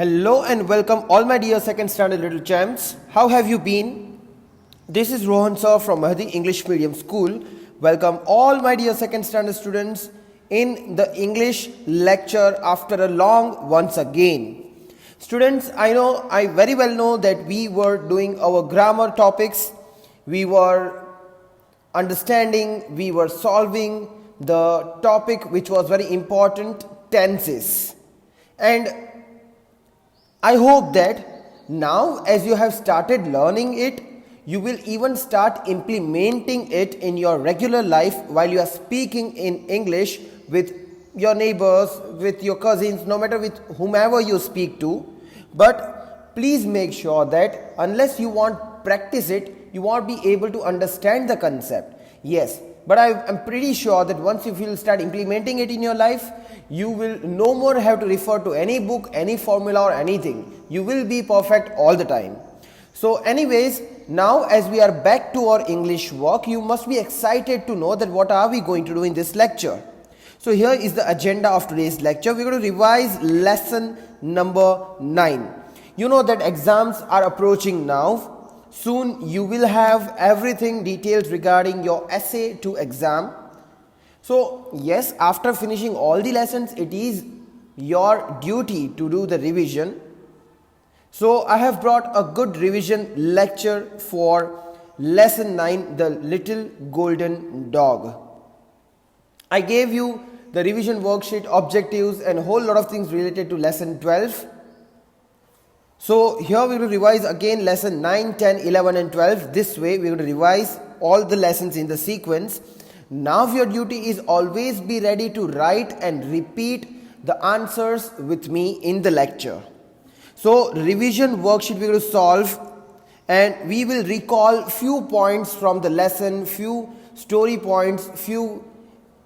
Hello and welcome all my dear second standard little champs. How have you been? This is Rohan sir from Mahdi English Medium School. Welcome all my dear second standard students in the English lecture after a long once again. Students, I very well know that we were doing our grammar topics. We were understanding, we were solving the topic which was very important, tenses. And I hope that now as you have started learning it, you will even start implementing it in your regular life while you are speaking in English with your neighbors, with your cousins, no matter with whomever you speak to. But please make sure that unless you won't practice it, you won't be able to understand the concept. Yes, but I am pretty sure that once you will start implementing it in your life, you will no more have to refer to any book, any formula or anything. You will be perfect all the time. So anyways, now as we are back to our English work, you must be excited to know that what are we going to do in this lecture. So here is the agenda of today's lecture. We're going to revise lesson number 9. You know that exams are approaching now. Soon you will have everything details regarding your essay to exam. So yes, after finishing all the lessons, it is your duty to do the revision. So I have brought a good revision lecture for lesson 9, the little golden dog. I gave you the revision worksheet, objectives and a whole lot of things related to lesson 12. So here we will revise again lesson 9, 10, 11 and 12. This way we will revise all the lessons in the sequence. Now your duty is always be ready to write and repeat the answers with me in the lecture. So revision worksheet we will solve and we will recall few points from the lesson, few story points, few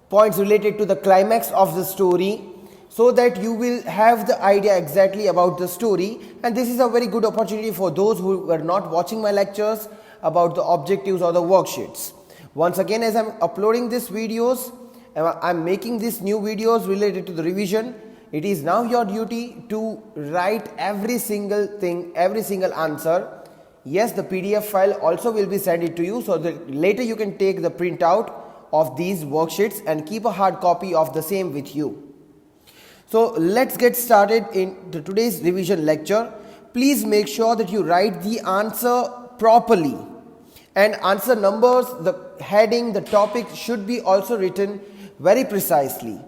points related to the climax of the story, so that you will have the idea exactly about the story. And this is a very good opportunity for those who were not watching my lectures about the objectives or the worksheets. Once again, as I'm uploading these videos, I'm making these new videos related to the revision. It is now your duty to write every single thing, every single answer. Yes, the PDF file also will be sent it to you, so that later you can take the printout of these worksheets and keep a hard copy of the same with you. So let's get started in today's revision lecture. Please make sure that you write the answer properly. And answer numbers, the heading, the topic should be also written very precisely.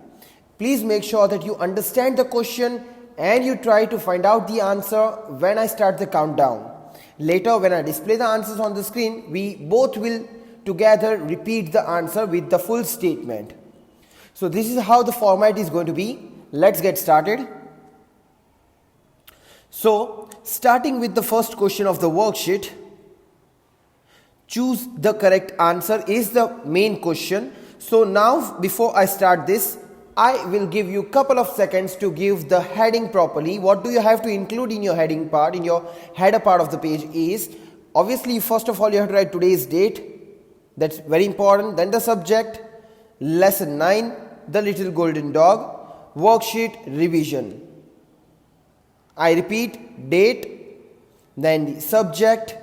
Please make sure that you understand the question and you try to find out the answer when I start the countdown. Later when I display the answers on the screen, we both will together repeat the answer with the full statement. So this is how the format is going to be. Let's get started. So starting with the first question of the worksheet, choose the correct answer is the main question. So now before I start this, I will give you a couple of seconds to give the heading properly. What do you have to include in your heading part, in your header part of the page is, obviously first of all you have to write today's date. That's very important. Then the subject, lesson 9, the little golden dog, worksheet revision. I repeat, date, then the subject,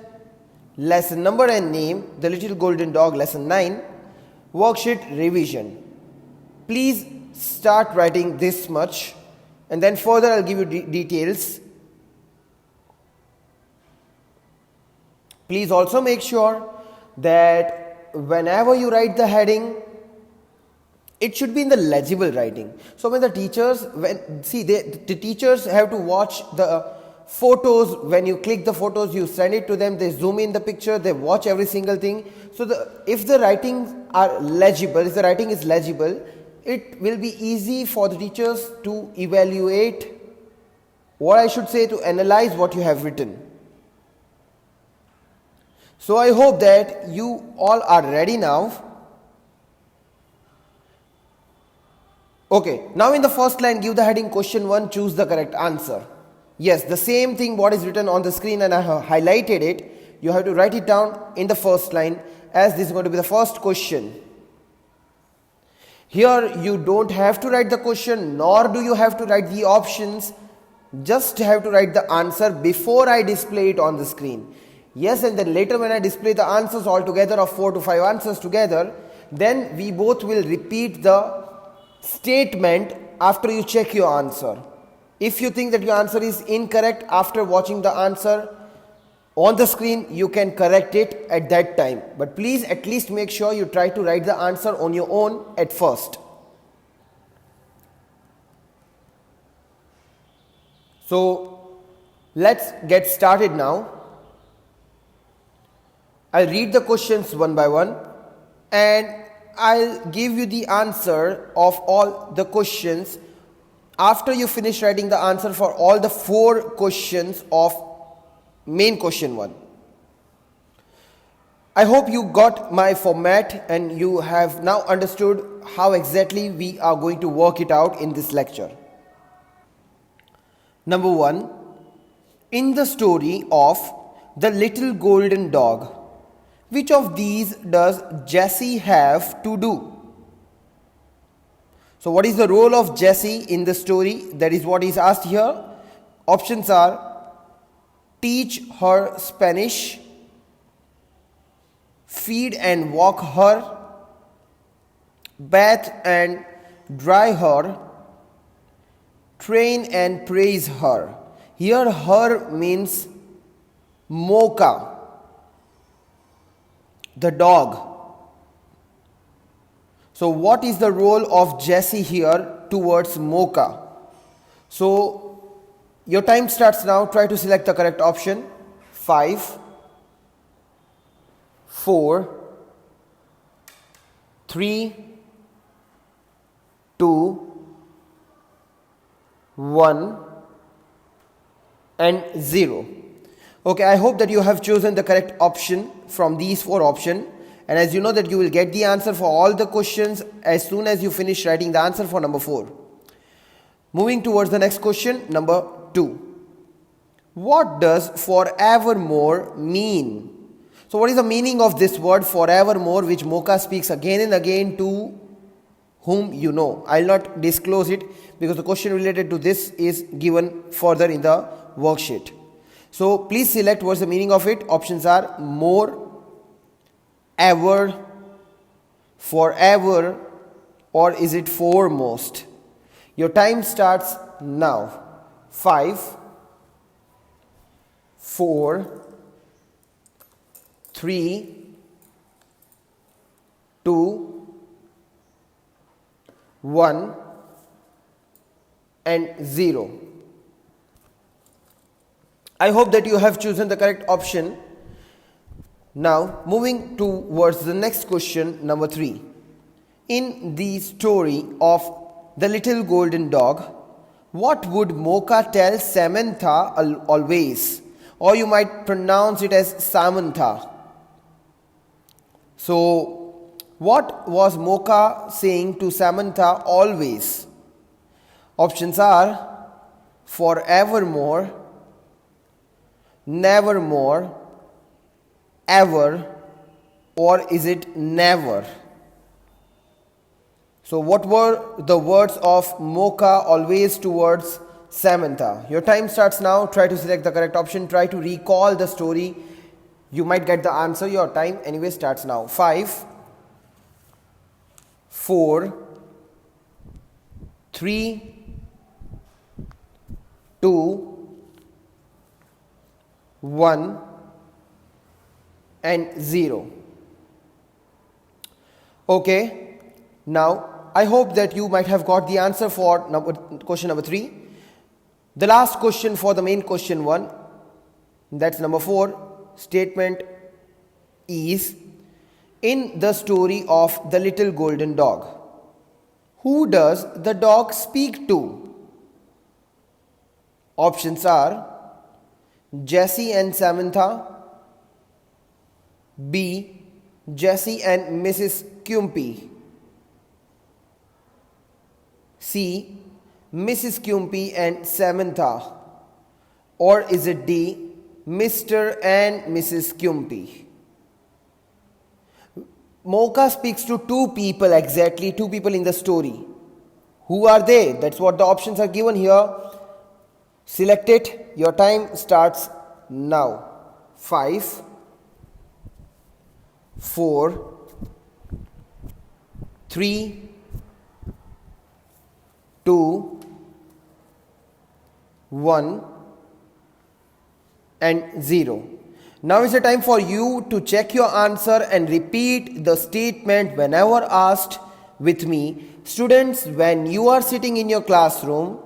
lesson number and name, the little golden dog, lesson 9, worksheet revision. Please start writing this much and then further I'll give you details. Please also make sure that whenever you write the heading, it should be in the legible writing. So when the teachers, the teachers have to watch the photos. When you click the photos, you send it to them, they zoom in the picture, they watch every single thing. So if the writings are legible, if the writing is legible, it will be easy for the teachers to evaluate, or I should say to analyze what you have written. So I hope that you all are ready now. Okay, now in the first line, give the heading question 1, choose the correct answer. Yes, the same thing what is written on the screen and I have highlighted it. You have to write it down in the first line as this is going to be the first question. Here you don't have to write the question, nor do you have to write the options. just have to write the answer before I display it on the screen. Yes, and then later when I display the answers all together of 4 to 5 answers together, then we both will repeat the statement after you check your answer. If you think that your answer is incorrect after watching the answer on the screen, you can correct it at that time. But please at least make sure you try to write the answer on your own at first. So let's get started now. I'll read the questions one by one and I'll give you the answer of all the questions after you finish writing the answer for all the 4 questions of main question 1. I hope you got my format and you have now understood how exactly we are going to work it out in this lecture. Number 1. In the story of the little golden dog, which of these does Jessie have to do? So what is the role of Jessie in the story? That is what is asked here. Options are: teach her Spanish, feed and walk her, bath and dry her, train and praise her. Here her means Mocha, the dog. So what is the role of Jessie here towards Mocha? So your time starts now. Try to select the correct option. 5, 4, 3, 2, 1 and 0. Okay, I hope that you have chosen the correct option from these 4 options. And as you know that you will get the answer for all the questions as soon as you finish writing the answer for number 4. Moving towards the next question, number 2. What does forevermore mean? So what is the meaning of this word forevermore, which Mocha speaks again and again to whom you know? I will not disclose it because the question related to this is given further in the worksheet. So please select what's the meaning of it. Options are more, ever, forever, or is it foremost? Your time starts now. 5, 4, 3, 2, 1 and 0. I hope that you have chosen the correct option. Now moving towards the next question, number 3. In the story of the little golden dog, what would Mocha tell Samantha always? Or you might pronounce it as Samantha. So what was Mocha saying to Samantha always? Options are forevermore, nevermore, ever, or is it never? So what were the words of Mocha always towards Samantha? Your time starts now. Try to select the correct option. Try to recall the story. You might get the answer. Your time anyway starts now. 5, 4, 3, 2, 1 and 0. Okay, now I hope that you might have got the answer for question number 3. The last question for the main question 1, that's number 4. Statement is: in the story of the little golden dog, who does the dog speak to? Options are Jessie and Samantha, B. Jessie and Mrs. Cumpy, C. Mrs. Cumpy and Samantha, or is it D. Mr. and Mrs. Cumpy? Mocha speaks to 2 people exactly, 2 people in the story. Who are they? That's what the options are given here. Select it. Your time starts now. 5, 4, 3, 2, 1 and 0. Now is the time for you to check your answer and repeat the statement whenever asked with me. Students, when you are sitting in your classroom,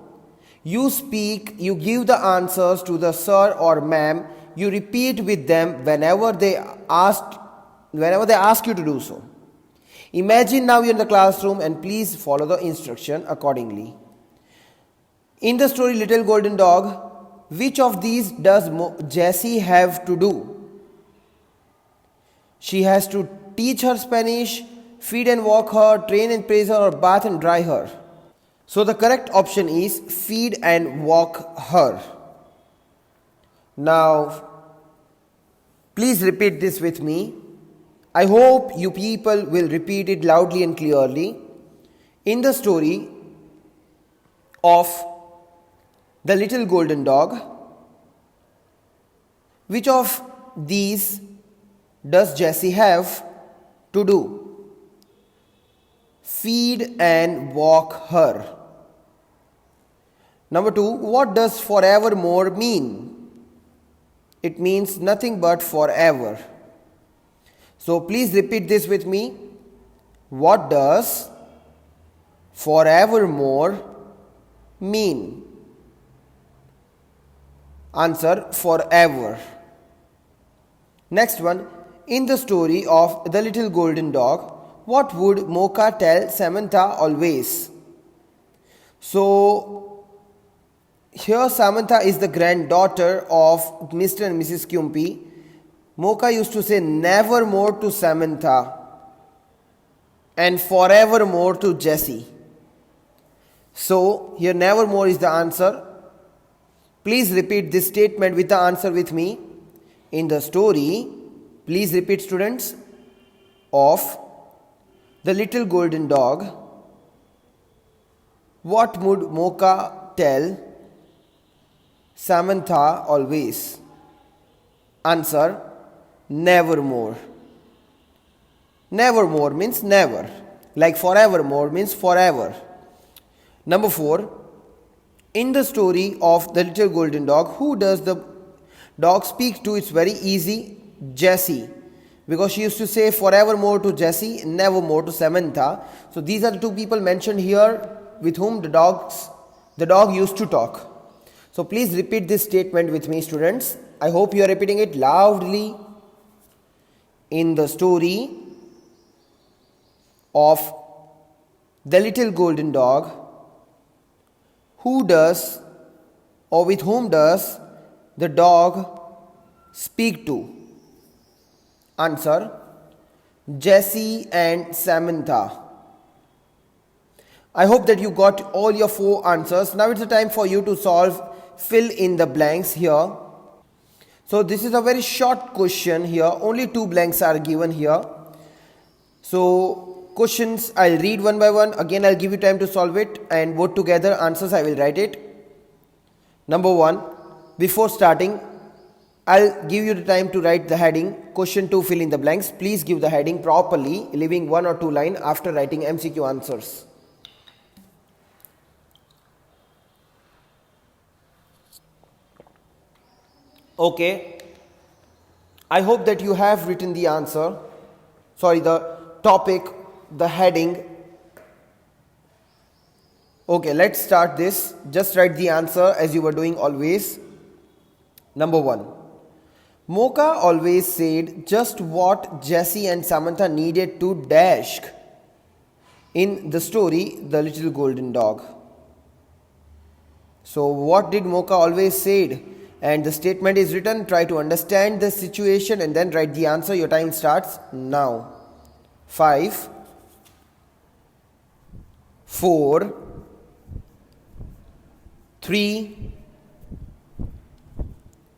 you speak, you give the answers to the sir or ma'am, you repeat with them whenever they ask you to do so. Imagine now you're in the classroom and please follow the instruction accordingly. In the story Little Golden Dog, which of these does Jessie have to do? She has to teach her Spanish, feed and walk her, train and praise her, or bath and dry her. So the correct option is feed and walk her. Now, please repeat this with me. I hope you people will repeat it loudly and clearly. In the story of the Little Golden Dog, which of these does Jessie have to do? Feed and walk her. Number 2, what does forevermore mean? It means nothing but forever. So please repeat this with me. What does forevermore mean? Answer, forever. Next one, in the story of the Little Golden Dog, what would Mocha tell Samantha always? So here Samantha is the granddaughter of Mr. and Mrs. Kyumpi. Mocha used to say nevermore to Samantha and forevermore to Jessie. So here nevermore is the answer. Please repeat this statement with the answer with me. In the story, please repeat, students, of the Little Golden Dog, what would Mocha tell Samantha always? Answer, nevermore. Nevermore means never. Like forevermore means forever. Number 4, in the story of the Little Golden Dog, who does the dog speak to? It's very easy. Jessie. Because she used to say forevermore to Jessie, nevermore to Samantha. So these are the two people mentioned here with whom the dog used to talk. So please repeat this statement with me, students. I hope you are repeating it loudly. In the story of the Little Golden Dog, who does or with whom does the dog speak to? Answer, Jessie and Samantha. I hope that you got all your 4 answers. Now it's the time for you to fill in the blanks here. So this is a very short question here. Only 2 blanks are given here. So questions I'll read one by one. Again, I'll give you time to solve it, and both together answers I will write it. Number 1, before starting, I'll give you the time to write the heading. Question 2, fill in the blanks. Please give the heading properly, leaving 1 or 2 lines after writing MCQ answers. Okay. I hope that you have written the answer. Sorry, the topic, the heading. Okay, let's start this. Just write the answer as you were doing always. Number 1. Mocha always said just what Jessie and Samantha needed to dash in the story The Little Golden Dog. So what did Mocha always said? And the statement is written. Try to understand the situation and then write the answer. Your time starts now. 5, 4, 3,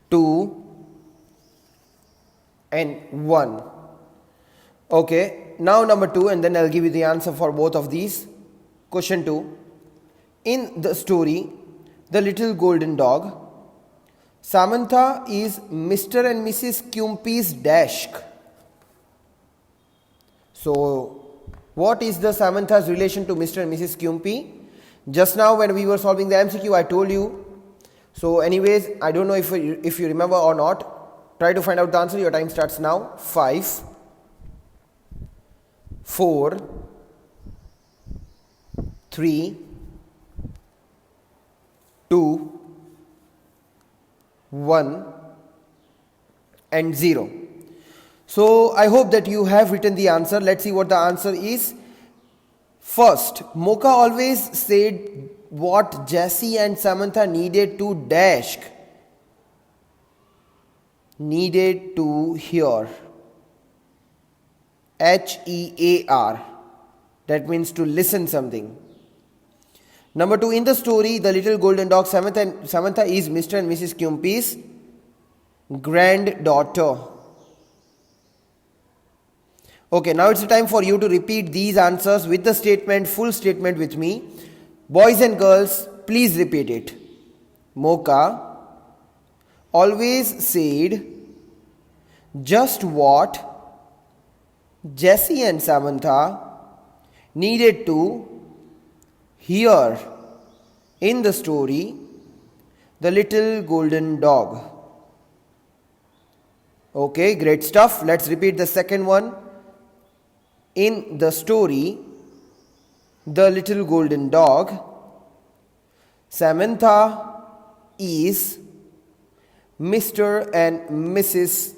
2, and 1. Okay, now number 2, and then I'll give you the answer for both of these. Question 2. In the story, the little golden dog. Samantha is Mr. and Mrs. Kumpy's desk. So, what is the Samantha's relation to Mr. and Mrs. Kumpy? Just now when we were solving the MCQ, I told you. So anyways, I don't know if you remember or not. Try to find out the answer. Your time starts now. 5, 4, 3, 2, 1 and 0. So I hope that you have written the answer. Let's see what the answer is. First, Mocha always said what Jessie and Samantha needed to dash. Needed to hear. H-E-A-R. That means to listen something. Number 2, in the story, the little golden dog, Samantha is Mr. and Mrs. Kumpy's granddaughter. Okay, now it's the time for you to repeat these answers with the statement, full statement with me. Boys and girls, please repeat it. Mocha always said just what Jessie and Samantha needed to hear in the story, The Little Golden Dog. Okay, great stuff. Let's repeat the second one. In the story, The Little Golden Dog, Samantha is Mr. and Mrs.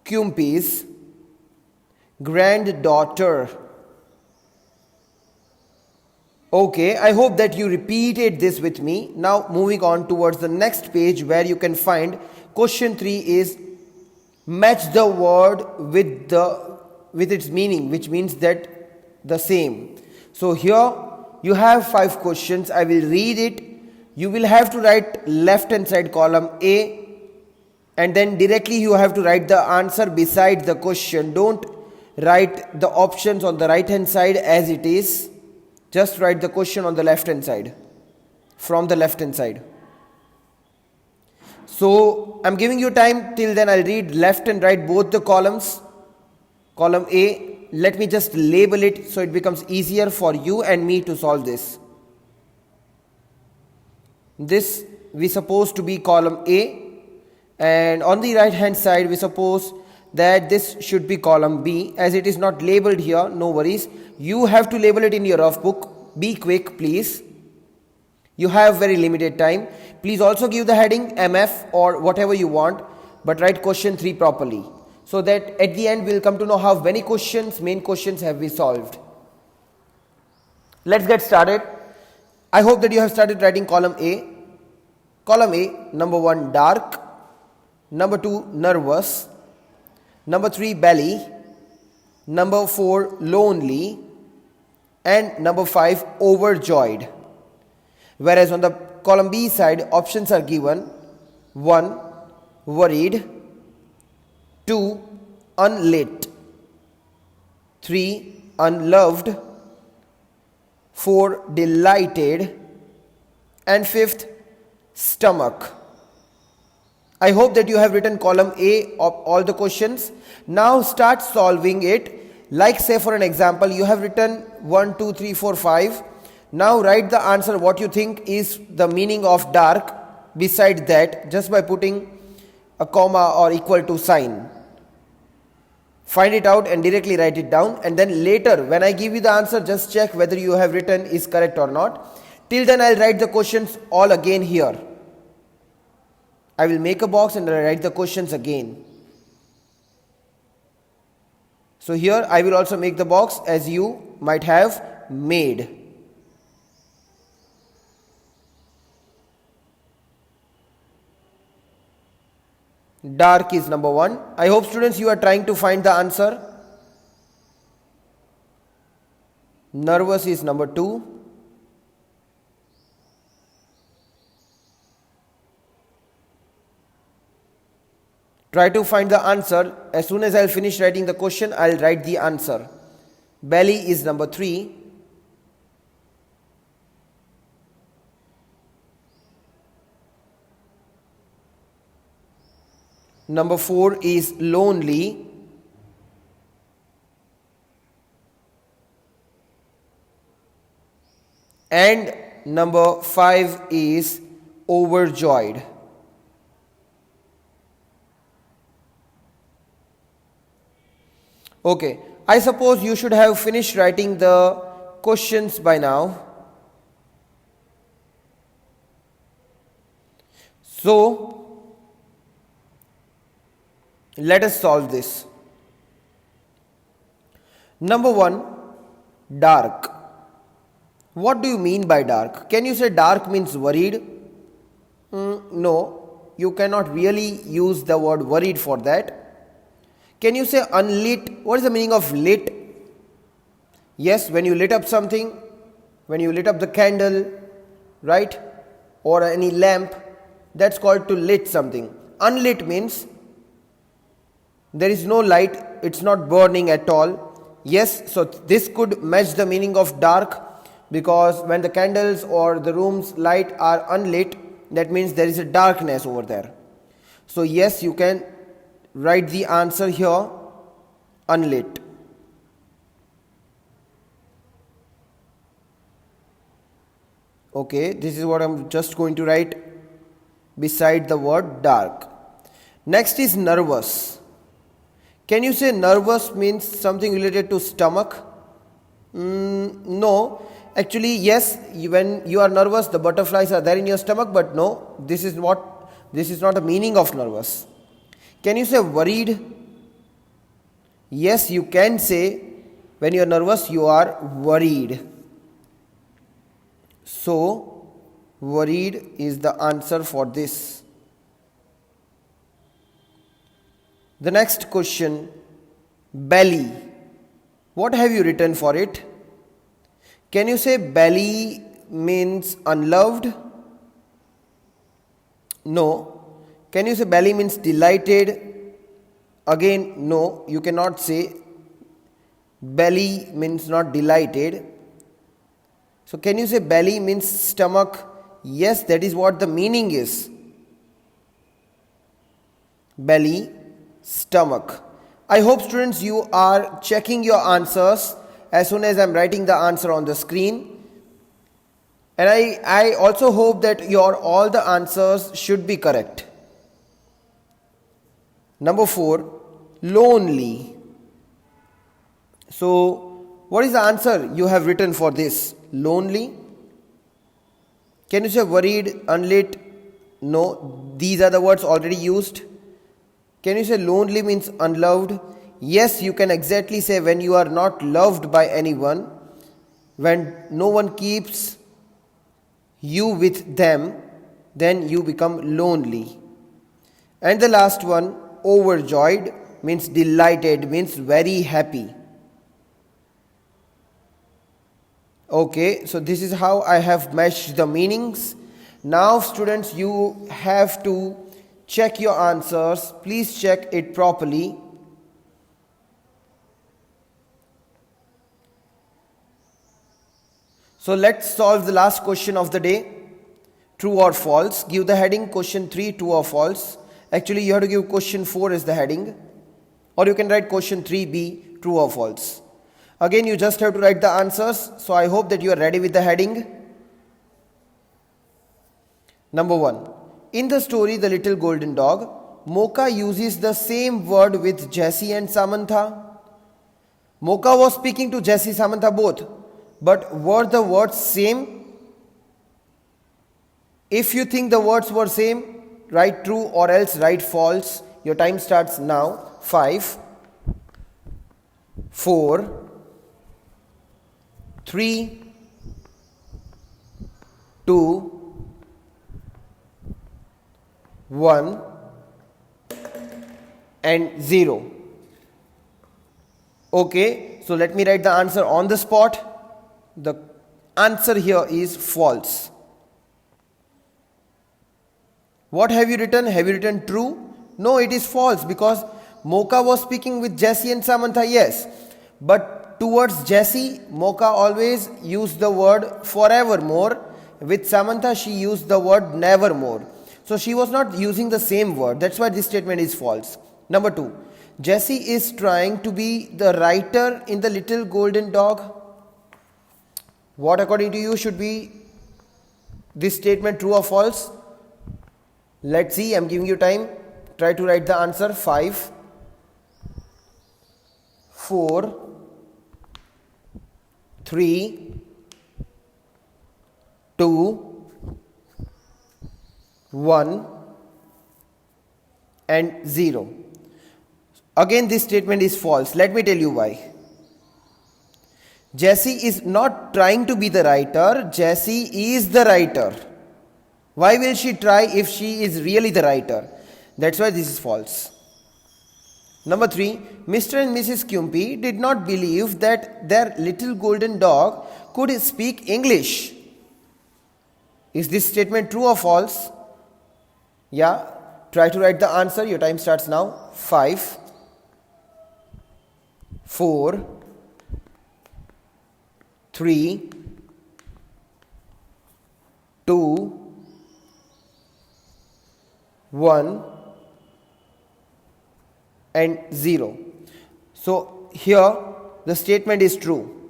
Kumpy's granddaughter. Okay, I hope that you repeated this with me. Now moving on towards the next page where you can find question 3 is match the word with its meaning, which means that the same. So here you have 5 questions. I will read it. You will have to write left hand side column A, and then directly you have to write the answer beside the question. Don't write the options on the right hand side as it is. Just write the question on the left hand side, from the left hand side. So I'm giving you time till then. I'll read left and right both the columns. Column A, let me just label it so it becomes easier for you and me to solve this. This we suppose to be column A, and on the right hand side we suppose that this should be column B. As it is not labeled here, no worries. You have to label it in your rough book. Be quick, please. You have very limited time. Please also give the heading MF or whatever you want, but write question 3 properly, so that at the end we'll come to know how many questions, main questions have we solved. Let's get started. I hope that you have started writing column A. Column A, number 1, dark. Number 2, nervous. Number 3, belly. Number 4, lonely. And number 5, overjoyed. Whereas on the column B side, options are given. 1, worried. 2, unlit. 3, unloved. 4, delighted. And 5th, stomach. I hope that you have written column A of all the questions. Now start solving it. Like say for an example, you have written 1, 2, 3, 4, 5. Now write the answer what you think is the meaning of dark beside that, just by putting a comma or equal to sign. Find it out and directly write it down, and then later when I give you the answer, just check whether you have written is correct or not. Till then I'll write the questions all again here. I will make a box and I'll write the questions again. So here I will also make the box as you might have made. Dark is number 1. I hope students you are trying to find the answer. Nervous is number 2. Try to find the answer. As soon as I'll finish writing the question, I'll write the answer. Belly is number 3. Number 4 is lonely. And number 5 is overjoyed. Okay, I suppose you should have finished writing the questions by now. So, let us solve this. Number 1, dark. What do you mean by dark? Can you say dark means worried? No, you cannot really use the word worried for that. Can you say unlit? What is the meaning of lit? Yes, when you lit up something, when you lit up the candle, right? Or any lamp, that's called to lit something. Unlit means there is no light, it's not burning at all. Yes, so this could match the meaning of dark, because when the candles or the room's light are unlit, that means there is a darkness over there. So yes, you can write the answer here, unlit. Okay, this is what I'm just going to write beside the word dark. Next is nervous. Can you say nervous means something related to stomach? No. Actually, yes, when you are nervous, the butterflies are there in your stomach, but no, this is not the meaning of nervous. Can you say worried? Yes, you can say when you are nervous, you are worried. So, worried is the answer for this. The next question, belly. What have you written for it? Can you say belly means unloved? No. Can you say belly means delighted? Again, no, you cannot say belly means not delighted. So can you say belly means stomach? Yes, that is what the meaning is. Belly, stomach. I hope students you are checking your answers as soon as I am writing the answer on the screen. And I also hope that all the answers should be correct. Number 4, lonely. So, what is the answer you have written for this? Lonely? Can you say worried, unlit? No, these are the words already used. Can you say lonely means unloved? Yes, you can exactly say when you are not loved by anyone, when no one keeps you with them, then you become lonely. And the last one, overjoyed, means delighted, means very happy. Okay, so this is how I have matched the meanings. Now students, you have to check your answers. Please check it properly. So let's solve the last question of the day. True or false? Give the heading question 3, true or false. Actually, you have to give question 4 as the heading. Or you can write question 3b, true or false. Again, you just have to write the answers. So I hope that you are ready with the heading. Number 1. In the story, The Little Golden Dog, Mocha uses the same word with Jessie and Samantha. Mocha was speaking to Jessie, Samantha both. But were the words same? If you think the words were same, write true or else write false. Your time starts now. 5, 4, 3, 2, 1 and 0. Okay, so let me write the answer on the spot. The answer here is false. What have you written? Have you written true? No, it is false, because Mocha was speaking with Jessie and Samantha, yes. But towards Jessie, Mocha always used the word forevermore. With Samantha, she used the word nevermore. So she was not using the same word. That's why this statement is false. Number 2. Jessie is trying to be the writer in the Little Golden Dog. What according to you should be this statement, true or false? Let's see. I'm giving you time. Try to write the answer. 5, 4, 3, 2, 1 and 0. Again, this statement is false. Let me tell you why. Jessie is not trying to be the writer. Jessie is the writer. Why will she try if she is really the writer? That's why this is false. Number 3. Mr. and Mrs. Kyumpi did not believe that their little golden dog could speak English. Is this statement true or false? Yeah. Try to write the answer. Your time starts now. 5, 4, 3, 2, 1 and 0. So here the statement is true.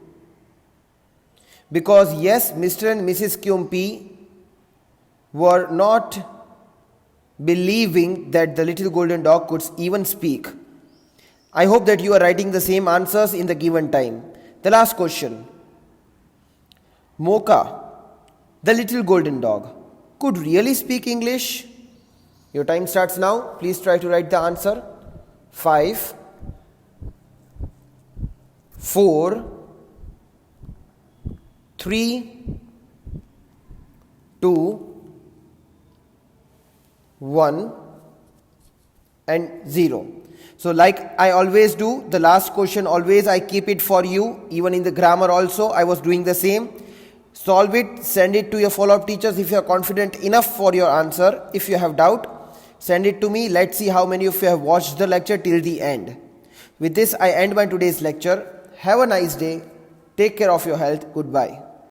Because yes, Mr. and Mrs. Kyumpi were not believing that the little golden dog could even speak. I hope that you are writing the same answers in the given time. The last question. Mocha, the little golden dog, could really speak English? Your time starts now. Please try to write the answer. 5, 4, 3, 2, 1 and 0. So like I always do, the last question always I keep it for you. Even in the grammar also I was doing the same. Solve it, send it to your follow-up teachers if you are confident enough for your answer. If you have doubt, send it to me. Let's see how many of you have watched the lecture till the end. With this, I end my today's lecture. Have a nice day. Take care of your health. Goodbye.